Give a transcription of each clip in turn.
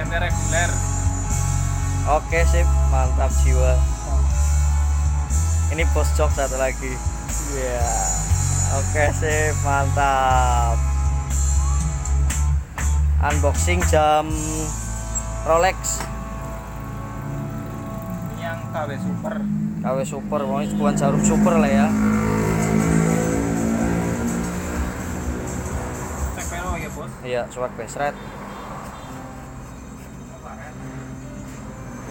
Brandnya reguler. Oke sip, mantap jiwa. Ini bos jok satu lagi. Iya. Oke sip, mantap. Unboxing jam Rolex Yang KW Super. KW Super, pokoknya bukan jarum super lah ya. Cek pelo ya bos. Iya, swag besret.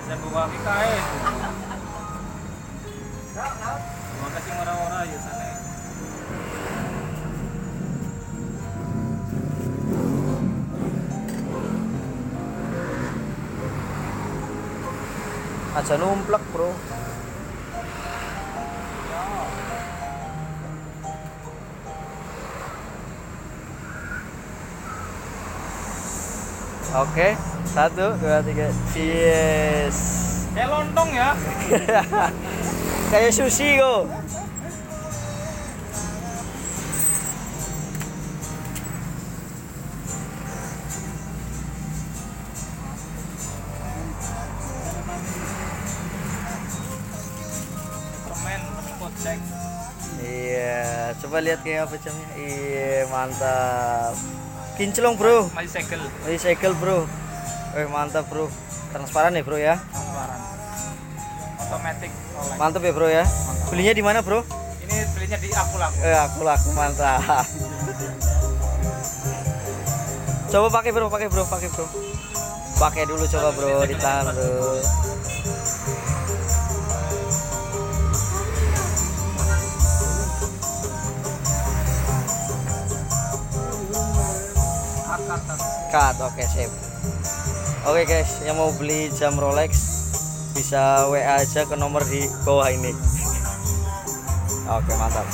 Bisa bawa KKE. Terima kasih orang-orang ya sana. Aja numplek bro. Oke, 1, 2, 3, cheers. Kayak lontong ya. Kayak sushi kok. Permen kocek. Iya, coba lihat kayak apa jamnya. Iya, mantap. Kinclong bro. Masih segel. Masih segel bro. Mantap bro. Transparan ya bro ya. Transparan. Otomatis. Rolex. Mantap ya bro ya. Mantap. Belinya di mana bro? Ini belinya di aku laku. Aku laku mantap. Coba pakai bro. Pakai dulu coba bro, ditahan bro. Cut, oke sip. Oke guys, yang mau beli jam Rolex bisa WA aja ke nomor di bawah ini. Oke, mantap.